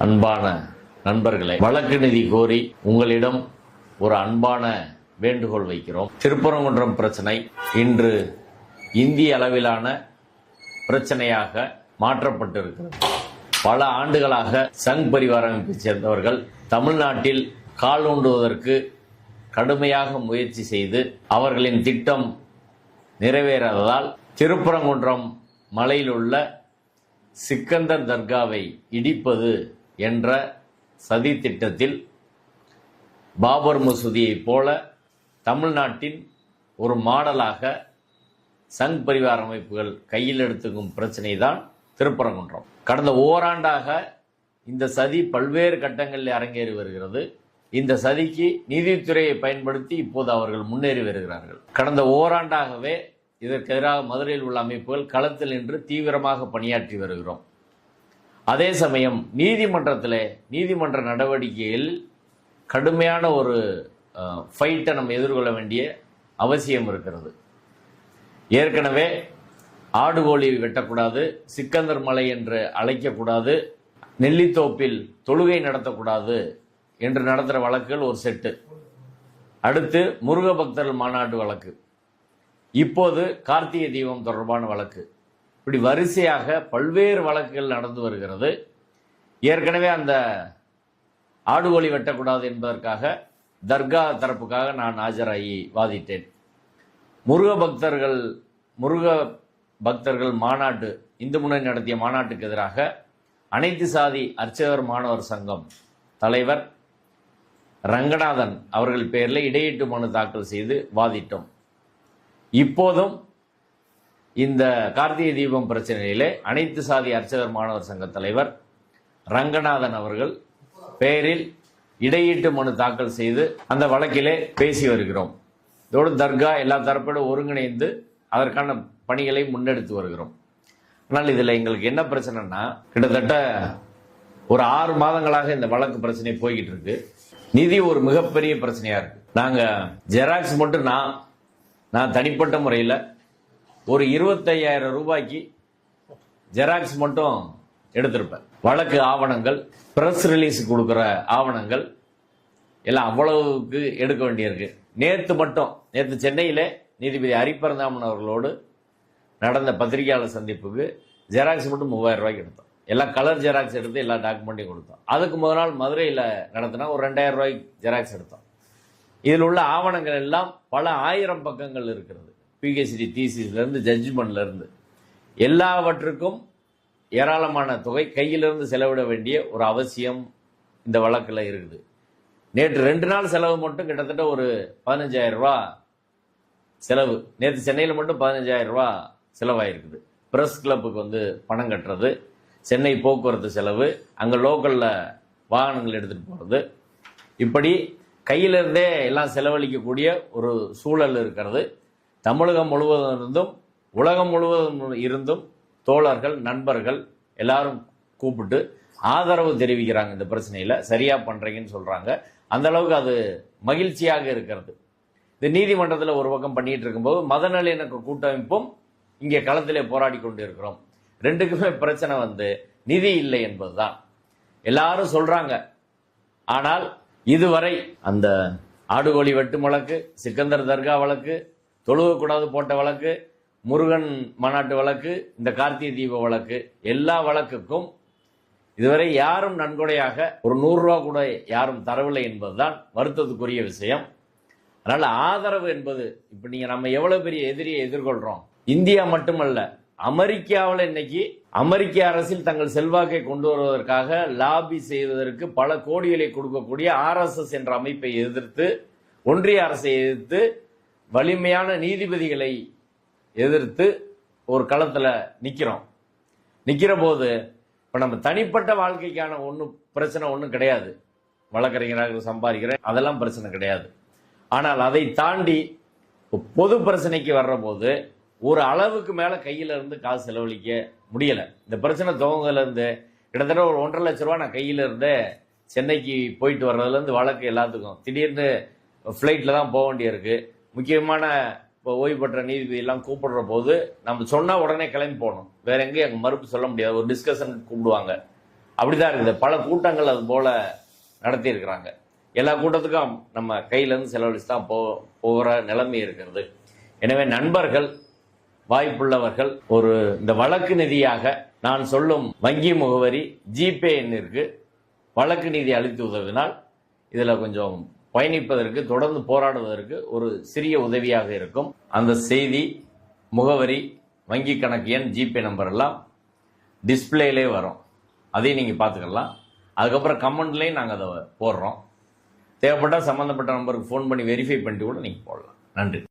அன்பான நண்பர்களே, வழக்கு நிதி கோரி உங்களிடம் ஒரு அன்பான வேண்டுகோள் வைக்கிறோம். திருப்பரங்குன்றம் பிரச்சனை இன்று இந்திய அளவிலான பிரச்சனையாக மாற்றப்பட்டிருக்கிறது. பல ஆண்டுகளாக சங் பரிவார அமைப்பை சேர்ந்தவர்கள் தமிழ்நாட்டில் கால் ஊண்டுவதற்கு கடுமையாக முயற்சி செய்து அவர்களின் திட்டம் நிறைவேறாததால் திருப்பரங்குன்றம் மலையில் உள்ள சிக்கந்தர் தர்காவை இடிப்பது என்ற சதி திட்டத்தில் பாபர் மசூதியைப் போல தமிழ்நாட்டின் ஒரு மாடலாக சங் பரிவார அமைப்புகள் கையில் எடுத்துக்கும் பிரச்சனை தான் திருப்பரங்குன்றம். கடந்த ஓராண்டாக இந்த சதி பல்வேறு கட்டங்களில் அரங்கேறி வருகிறது. இந்த சதிக்கு நீதித்துறையை பயன்படுத்தி இப்போது அவர்கள் முன்னேறி வருகிறார்கள். கடந்த ஓராண்டாகவே இதற்கு எதிராக மதுரையில் உள்ள அமைப்புகள் களத்தில் நின்று தீவிரமாக பணியாற்றி வருகிறோம். அதே சமயம் நீதிமன்ற நடவடிக்கையில் கடுமையான ஒரு ஃபைட்டை நம்ம எதிர்கொள்ள வேண்டிய அவசியம் இருக்கிறது. ஏற்கனவே ஆடுகோழி வெட்டக்கூடாது, சிக்கந்தர் மலை என்று அழைக்கக்கூடாது, நெல்லித்தோப்பில் தொழுகை நடத்தக்கூடாது என்று நடத்துகிற வழக்குகள் ஒரு செட்டு. அடுத்து முருக பக்தர்கள் மாநாட்டு வழக்கு, இப்போது கார்த்திகை தீபம் தொடர்பான வழக்கு, இப்படி வரிசையாக பல்வேறு வழக்குகள் நடந்து வருகிறது. ஏற்கனவே அந்த ஆடுகோழி வெட்டக்கூடாது என்பதற்காக தர்கா தரப்புக்காக நான் ஆஜராகி வாதிட்டேன். முருக பக்தர்கள் மாநாட்டு, இந்து முன்னணி நடத்திய மாநாட்டுக்கு எதிராக அனைத்து சாதி அர்ச்சகர் மாணவர் சங்கம் தலைவர் ரங்கநாதன் அவர்கள் பெயரில் இடையீட்டு மனு தாக்கல் செய்து வாதிட்டோம். இப்போதும் இந்த கார்த்திகை தீபம் பிரச்சனையிலே அனைத்து சாதி அர்ச்சகர் மாணவர் சங்க தலைவர் ரங்கநாதன் அவர்கள் பெயரில் இடையீட்டு மனு தாக்கல் செய்து அந்த வழக்கிலே பேசி வருகிறோம். இதோடு தர்கா எல்லா தரப்போடு ஒருங்கிணைந்து அதற்கான பணிகளை முன்னெடுத்து வருகிறோம். ஆனால் இதில் எங்களுக்கு என்ன பிரச்சனைனா, கிட்டத்தட்ட ஒரு 6 மாதங்களாக இந்த வழக்கு பிரச்சனை போய்கிட்டு இருக்கு. நிதி ஒரு மிகப்பெரிய பிரச்சனையா இருக்கு. நாங்கள் ஜெராக்ஸ் மட்டும் நான் தனிப்பட்ட முறையில் ஒரு 25,000 ரூபாய்க்கு ஜெராக்ஸ் மட்டும் எடுத்திருப்பேன். வழக்கு ஆவணங்கள், பிரஸ் ரிலீஸ் கொடுக்குற ஆவணங்கள் எல்லாம் அவ்வளவுக்கு எடுக்க வேண்டியிருக்கு. நேற்று சென்னையில் நீதிபதி ஹரிபரந்தாமன் அவர்களோடு நடந்த பத்திரிகையாளர் சந்திப்புக்கு ஜெராக்ஸ் மட்டும் 3000 ரூபாய்க்கு எடுத்தோம். எல்லாம் கலர் ஜெராக்ஸ் எடுத்து எல்லா டாக்குமெண்ட்டையும் கொடுத்தோம். அதுக்கு முதல் நாள் மதுரையில் நடத்தினா ஒரு 2000 ரூபாய்க்கு ஜெராக்ஸ் எடுத்தோம். இதில் உள்ள ஆவணங்கள் எல்லாம் பல 1000 பக்கங்கள் இருக்கிறது. பிஹெச்டி தீசிஸ்லேருந்து ஜட்ஜ்மெண்ட்லேருந்து எல்லாவற்றுக்கும் ஏராளமான தொகை கையிலிருந்து செலவிட வேண்டிய ஒரு அவசியம் இந்த வழக்கில் இருக்குது. நேற்று 2 நாள் செலவு மட்டும் கிட்டத்தட்ட ஒரு 15,000 ரூபா செலவு. நேற்று சென்னையில் மட்டும் 15,000 ரூபா செலவாயிருக்குது. ப்ரெஸ் கிளப்புக்கு பணம் கட்டுறது, சென்னை போக்குவரத்து செலவு, அங்கே லோக்கலில் வாகனங்கள் எடுத்துகிட்டு போகிறது, இப்படி கையிலிருந்தே எல்லாம் செலவழிக்கக்கூடிய ஒரு சூழல் இருக்கிறது. தமிழகம் முழுவதும் இருந்தும் உலகம் முழுவதும் இருந்தும் தோழர்கள், நண்பர்கள் எல்லாரும் கூப்பிட்டு ஆதரவு தெரிவிக்கிறாங்க. இந்த பிரச்சனையில் சரியா பண்றீங்கன்னு சொல்றாங்க. அந்த அளவுக்கு அது மகிழ்ச்சியாக இருக்கிறது. இந்த நீதிமன்றத்தில் ஒரு பக்கம் பண்ணிட்டு இருக்கும்போது மத நல்லிணக்க கூட்டமைப்பும் இங்கே களத்திலே போராடி கொண்டு இருக்கிறோம். ரெண்டுக்குமே பிரச்சனை நிதி இல்லை என்பதுதான் எல்லாரும் சொல்றாங்க. ஆனால் இதுவரை அந்த ஆடுகோழி வெட்டும் வழக்கு, சிக்கந்தர் தர்கா வழக்கு, தொழுகக்கூடாது போட்ட வழக்கு, முருகன் மாநாட்டு வழக்கு, இந்த கார்த்திகை தீப வழக்கு, எல்லா வழக்குக்கும் இதுவரை யாரும் நன்கொடையாக ஒரு 100 ரூபா கூட யாரும் தரவில்லை என்பதுதான் வருத்தத்துக்குரிய விஷயம். அதனால ஆதரவு என்பது, இப்ப நம்ம எவ்வளவு பெரிய எதிரியை எதிர்கொள்றோம். இந்தியா மட்டுமல்ல, அமெரிக்காவில் இன்னைக்கு அமெரிக்க அரசில் தங்கள் செல்வாக்கை கொண்டு வருவதற்காக லாபி செய்வதற்கு பல கோடிகளை கொடுக்கக்கூடிய RSS என்ற அமைப்பை எதிர்த்து, ஒன்றிய அரசை எதிர்த்து, வலிமையான நீதிபதிகளை எதிர்த்து ஒரு களத்தில் நிற்கிற போது இப்போ நம்ம தனிப்பட்ட வாழ்க்கைக்கான பிரச்சனை ஒன்றும் கிடையாது. வழக்கறிஞராக சம்பாதிக்கிறேன், அதெல்லாம் பிரச்சனை கிடையாது. ஆனால் அதை தாண்டி பொது பிரச்சனைக்கு வர்ற போது ஒரு அளவுக்கு மேலே கையில இருந்து காசு செலவழிக்க முடியலை. இந்த பிரச்சனை துவங்கலேருந்து கிட்டத்தட்ட ஒரு 1.5 லட்ச ரூபா நான் கையில இருந்தே சென்னைக்கு போயிட்டு வர்றதுலேருந்து வழக்கு எல்லாத்துக்கும் திடீர்னு ஃப்ளைட்டில் தான் போக வேண்டியிருக்கு. முக்கியமான இப்போ ஓய்வு பெற்ற நீதிபதி எல்லாம் கூப்பிடுற போது நம்ம சொன்னால் உடனே கிளம்பி போகணும். வேற எங்கேயும் அங்கே மறுப்பு சொல்ல முடியாது. ஒரு டிஸ்கஷன் கூப்பிடுவாங்க, அப்படிதான் இருக்குது. பல கூட்டங்கள் அது போல நடத்தியிருக்கிறாங்க. எல்லா கூட்டத்துக்கும் நம்ம கையிலேருந்து செலவழிச்சு தான் போகிற நிலைமை இருக்கிறது. எனவே நண்பர்கள், வாய்ப்புள்ளவர்கள் இந்த வழக்கு நிதியாக நான் சொல்லும் வங்கி முகவரி, ஜிபே எண்ணிற்கு வழக்கு நிதி அளித்து உதவினால் இதில் கொஞ்சம் பயணிப்பதற்கு, தொடர்ந்து போராடுவதற்கு ஒரு சிறிய உதவியாக இருக்கும். அந்த செய்தி, முகவரி, வங்கி கணக்கு எண், ஜிபே நம்பர் எல்லாம் டிஸ்பிளேலே வரும். அதையும் நீங்கள் பார்த்துக்கலாம். அதுக்கப்புறம் கமெண்ட்லேயும் நாங்கள் அதை போடுறோம். தேவைப்பட்டால் சம்மந்தப்பட்ட நம்பருக்கு ஃபோன் பண்ணி வெரிஃபை பண்ணிட்டு கூட நீங்கள் போடலாம். நன்றி.